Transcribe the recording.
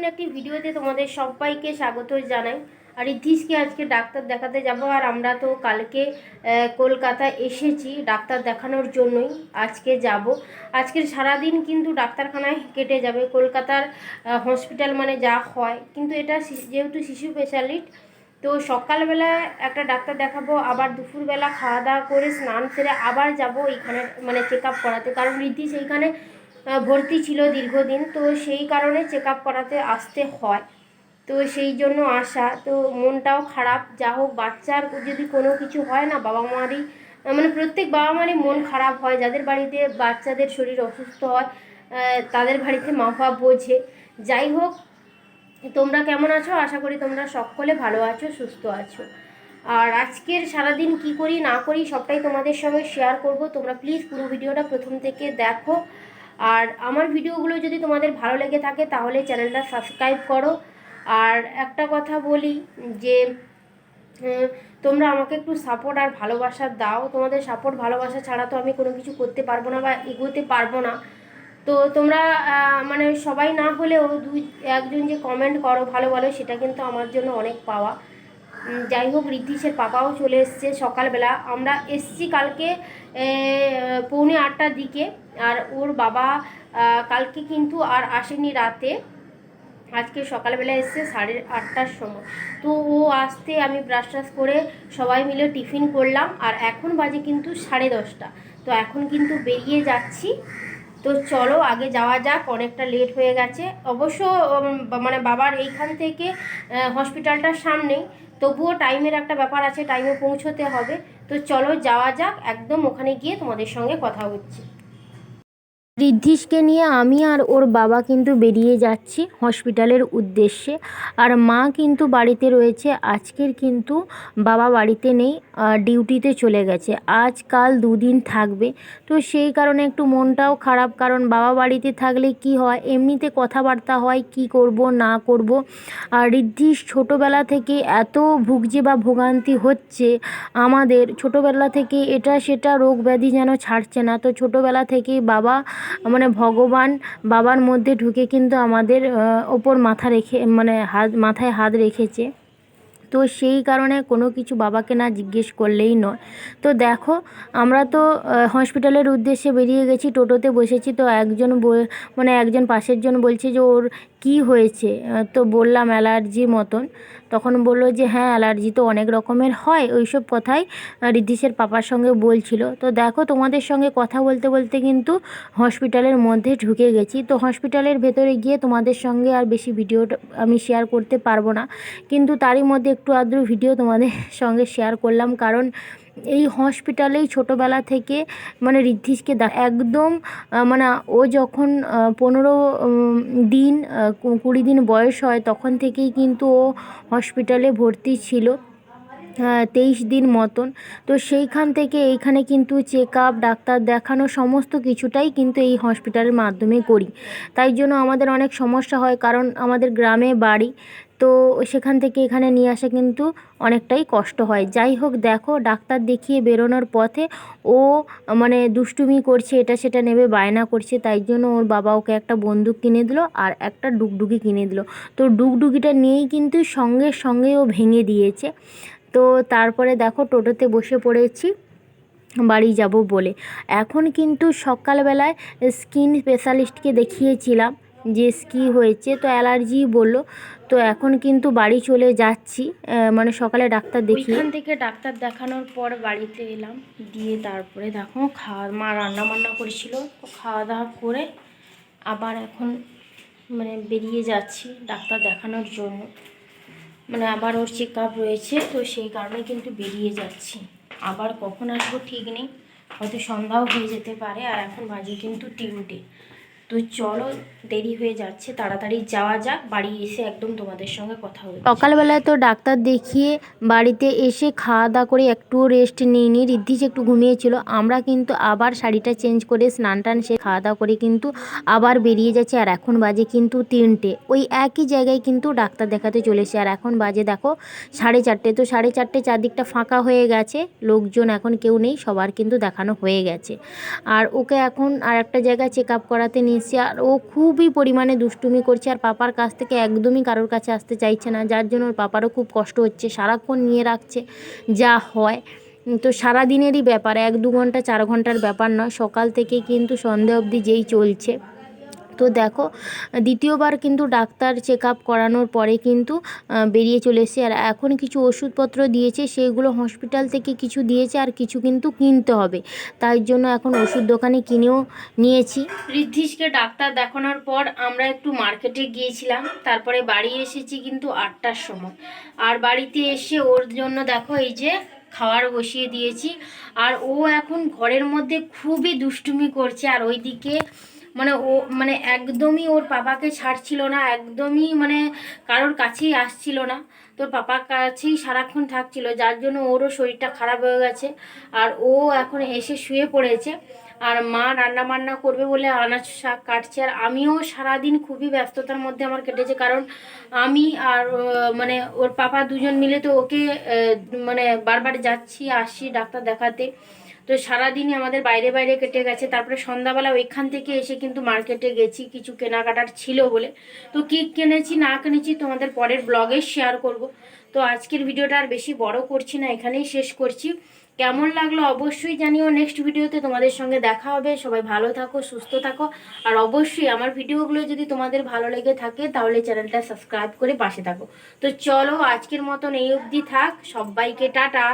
একটি ভিডিওতে তোমাদের সবাইকে স্বাগত জানাই। আর রিদ্ধিশকে আজকে ডাক্তার দেখাতে যাব। আর আমরা তো কালকে কলকাতা এসেছি ডাক্তার দেখানোর জন্যই, আজকে যাব। আজকের সারাদিন কিন্তু ডাক্তারখানায় কেটে যাবে। কলকাতার হসপিটাল মানে যা হয়, কিন্তু এটা যেহেতু শিশু স্পেশালিস্ট, তো সকালবেলায় একটা ডাক্তার দেখাবো, আবার দুপুরবেলা খাওয়া দাওয়া করে স্নান সেরে আবার যাব এইখানে মানে চেক আপ করাতে। কারণ রিদ্ধি সেইখানে ভর্তি ছিল দীর্ঘদিন, তো সেই কারণে চেক আপ করাতে আসতে হয়। তো সেই জন্য আসা, তো মনটাও খারাপ। যা হোক, বাচ্চার যদি কোনো কিছু হয় না, বাবা মারই মানে প্রত্যেক বাবা মারই মন খারাপ হয়। যাদের বাড়িতে বাচ্চাদের শরীর অসুস্থ হয় তাদের বাড়িতে মা বাবা বোঝে। যাই হোক, তোমরা কেমন আছো? আশা করি তোমরা সকলে ভালো আছো, সুস্থ আছো। আর আজকের সারাদিন কি করি না করি সবটাই তোমাদের সঙ্গে শেয়ার করব। তোমরা প্লিজ পুরো ভিডিওটা প্রথম থেকে দেখো। আর আমার ভিডিওগুলো যদি তোমাদের ভালো লেগে থাকে তাহলে চ্যানেলটা সাবস্ক্রাইব করো। আর একটা কথা বলি যে তোমরা আমাকে একটু সাপোর্ট আর ভালোবাসা দাও। তোমাদের সাপোর্ট ভালোবাসা ছাড়া তো আমি কোনো কিছু করতে পারবো না বা এগোতে পারবো না। তো তোমরা মানে সবাই না হলেও একজন যে কমেন্ট করো ভালো ভালো, সেটা কিন্তু আমার জন্য অনেক পাওয়া। যাই হোক, রিদ্ধিশের পাপাও চলে এসছে সকালবেলা। আমরা এসছি কালকে 7:45টার দিকে। আর ওর বাবা কালকে কিন্তু আর আসেনি রাতে, আজকে সকালবেলা এসছে 8:30টার সময়। তো ও আসতে আমি ব্রাশ ট্রাশ করে সবাই মিলে টিফিন করলাম। আর এখন বাজে কিন্তু 10:30। তো এখন কিন্তু বেরিয়ে যাচ্ছি। তো চলো আগে যাওয়া যাক, অনেকটা লেট হয়ে গেছে অবশ্য। মানে বাবার এইখান থেকে হসপিটালটার সামনেই, তবুও টাইমের একটা ব্যাপার আছে, টাইমে পৌঁছতে হবে। তো চলো যাওয়া যাক, একদম ওখানে গিয়ে তোমাদের সঙ্গে কথা হচ্ছে। রিদ্ধিশকে নিয়ে আমি আর ওর বাবা কিন্তু বেরিয়ে যাচ্ছি হসপিটালের উদ্দেশ্যে। আর মা কিন্তু বাড়িতে রয়েছে। আজকের কিন্তু বাবা বাড়িতে নেই, ডিউটিতে চলে গেছে। আজ কাল 2 দিন থাকবে। তো সেই কারণে একটু মনটাও খারাপ, কারণ বাবা বাড়িতে থাকলে কি হয়, এমনিতে কথাবার্তা হয় কি করব না করব। আর রিদ্ধিশ ছোটোবেলা থেকে এত ভুগছে বা ভোগান্তি হচ্ছে, আমাদের ছোটোবেলা থেকে এটা সেটা রোগ ব্যাধি যেন ছাড়ছে না। তো ছোটোবেলা থেকেই বাবা মানে ভগবান বাবার মধ্যে ঢুকে কিন্তু আমাদের ওপর মাথা রেখে মানে মাথায় হাত রেখেছে। তো সেই কারণে কোনো কিছু বাবাকে না জিজ্ঞেস করলেই নয়। তো দেখো, আমরা তো হসপিটালের উদ্দেশ্যে বেরিয়ে গেছি, টোটোতে বসেছি। তো মানে একজন পাশের জন বলছে যে ওর কি হয়েছে। তো বললাম অ্যালার্জি মতন। তখন বললো যে হ্যাঁ, অ্যালার্জি তো অনেক রকমের হয়, ওইসব কথাই রিদ্ধিশের পাপার সঙ্গে বলছিল। তো দেখো, তোমাদের সঙ্গে কথা বলতে বলতে কিন্তু হসপিটালের মধ্যে ঢুকে গেছি। তো হসপিটালের ভেতরে গিয়ে তোমাদের সঙ্গে আর বেশি ভিডিওটা আমি শেয়ার করতে পারবো না, কিন্তু তারই মধ্যে একটু আধটু ভিডিও তোমাদের সঙ্গে শেয়ার করলাম। কারণ এই হসপিটালেই ছোটোবেলা থেকে মানে রিদ্ধিশকে একদম মানে ও যখন 15 দিন 20 দিন বয়স হয় তখন থেকেই কিন্তু ও হসপিটালে ভর্তি ছিল, 23 দিন মতন। তো সেইখান থেকে এইখানে কিন্তু চেক আপ, ডাক্তার দেখানো সমস্ত কিছুটাই কিন্তু এই হসপিটালের মাধ্যমে করি। তাই জন্য আমাদের অনেক সমস্যা হয়, কারণ আমাদের গ্রামে বাড়ি। তো সেখান থেকে এখানে নিয়ে আসা কিন্তু অনেকটাই কষ্ট হয়। যাই হোক, দেখো ডাক্তার দেখিয়ে বেরোনোর পথে ও মানে দুষ্টুমি করছে, এটা সেটা নেবে বায়না করছে। তাই জন্য ওর বাবা ওকে একটা বন্দুক কিনে দিল আর একটা ডুগডুগি কিনে দিল। তো ডুগডুগিটা নিয়েই কিন্তু সঙ্গে সঙ্গে ও ভেঙে দিয়েছে। তো তারপরে দেখো টোটোতে বসে পড়েছি বাড়ি যাব বলে। এখন কিন্তু সকালবেলায় স্কিন স্পেশালিস্টকে দেখিয়েছিলাম যে কি হয়েছে, তো অ্যালার্জি বলল। তো এখন কিন্তু বাড়ি চলে যাচ্ছি, মানে সকালে ডাক্তার দেখিয়ে। ওইখান থেকে ডাক্তার দেখানোর পর বাড়িতে এলাম, দিয়ে তারপরে দেখো মা রান্না বান্না করেছিল, তো খাওয়া দাওয়া করে আবার এখন মানে বেরিয়ে যাচ্ছি ডাক্তার দেখানোর জন্য। মানে আবার ওর চেক আপ রয়েছে, তো সেই কারণে কিন্তু বেরিয়ে যাচ্ছি। আবার কখন আসবো ঠিক নেই, হয়তো সন্ধ্যাও হয়ে যেতে পারে। আর এখন বাজে কিন্তু 3টে। তো চলো, দেরি হয়ে যাচ্ছে, তাড়াতাড়ি যাওয়া যাক, বাড়ি এসে একদম তোমাদের সঙ্গে কথা হবে। সকালবেলায় তো ডাক্তার দেখিয়ে বাড়িতে এসে খাওয়া দাওয়া করে একটুও রেস্ট নিইনি। রিদ্ধিশ একটু ঘুমিয়েছিল। আমরা কিন্তু আবার শাড়িটা চেঞ্জ করে স্নান টান সে খাওয়া দাওয়া করে কিন্তু আবার বেরিয়ে যাচ্ছে। আর এখন বাজে কিন্তু 3টে। ওই একই জায়গায় কিন্তু ডাক্তার দেখাতে চলেছে। আর এখন বাজে দেখো 4:30। তো 4:30 চারদিকটা ফাঁকা হয়ে গেছে, লোকজন এখন কেউ নেই, সবার কিন্তু দেখানো হয়ে গেছে। আর ওকে এখন আর একটা জায়গায় চেক আপ করাতে নিয়ে এসেছে, আর ও খুবই পরিমাণে দুষ্টুমি করছে, আর পাপার কাছ থেকে একদমই কারোর কাছে আসতে চাইছে না, যার জন্য ওর পাপারও খুব কষ্ট হচ্ছে, সারাক্ষণ নিয়ে রাখছে যা হয়। তো সারাদিনেরই ব্যাপার, 1-2 ঘন্টা 4 ঘন্টার ব্যাপার নয়, সকাল থেকে কিন্তু সন্ধে অবধি যেই চলছে। তো দেখো, দ্বিতীয়বার কিন্তু ডাক্তার চেক আপ করানোর পরে কিন্তু বেরিয়ে চলে এসেছে। আর এখন কিছু ওষুধপত্র দিয়েছে, সেগুলো হসপিটাল থেকে কিছু দিয়েছে, আর কিছু কিন্তু কিনতে হবে, তাই জন্য এখন ওষুধ দোকানে কিনেও নিয়েছি। ঋদ্ধিষকে ডাক্তার দেখানোর পর আমরা একটু মার্কেটে গিয়েছিলাম, তারপরে বাড়ি এসেছি কিন্তু 8টার সময়। আর বাড়িতে এসে ওর জন্য দেখো এই যে খাবার বসিয়ে দিয়েছি, আর ও এখন ঘরের মধ্যে খুবই দুষ্টুমি করছে। আর ওইদিকে মানে ও মানে একদমই ওর পাপাকে ছাড়ছিল না, একদমই মানে কারোর কাছেই আসছিল না, তোর পাপার কাছেই সারাক্ষণ থাকছিল, যার জন্য ওরও শরীরটা খারাপ হয়ে গেছে। আর ও এখন এসে শুয়ে পড়েছে, আর মা রান্না বান্না করবে বলে আনাজ শাক কাটছে। আর আমিও সারাদিন খুবই ব্যস্ততার মধ্যে আমার কেটেছে, কারণ আমি আর মানে ওর পাপা দুজন মিলে তো ওকে মানে বারবার যাচ্ছি আসছি ডাক্তার দেখাতে। তো সারাদিনই আমাদের বাইরে বাইরে কেটে গেছে। তারপরে সন্ধ্যাবেলা ওইখান থেকে এসে কিন্তু মার্কেটে গেছি, কিছু কেনাকাটার ছিল বলে। তো কী কিনেছি না কিনেছি তোমাদের পরের ব্লগে শেয়ার করব। তো আজকের ভিডিওটা আর বেশি বড় করছি না, এখানেই শেষ করছি। কেমন লাগলো অবশ্যই জানিও। নেক্সট ভিডিওতে তোমাদের সঙ্গে দেখা হবে। সবাই ভালো থাকো, সুস্থ থাকো, আর অবশ্যই আমার ভিডিওগুলো যদি তোমাদের ভালো লেগে থাকে তাহলে চ্যানেলটা সাবস্ক্রাইব করে পাশে থাকো। তো চলো আজকের মতন এই অবধি থাক, সবাইকে টাটা।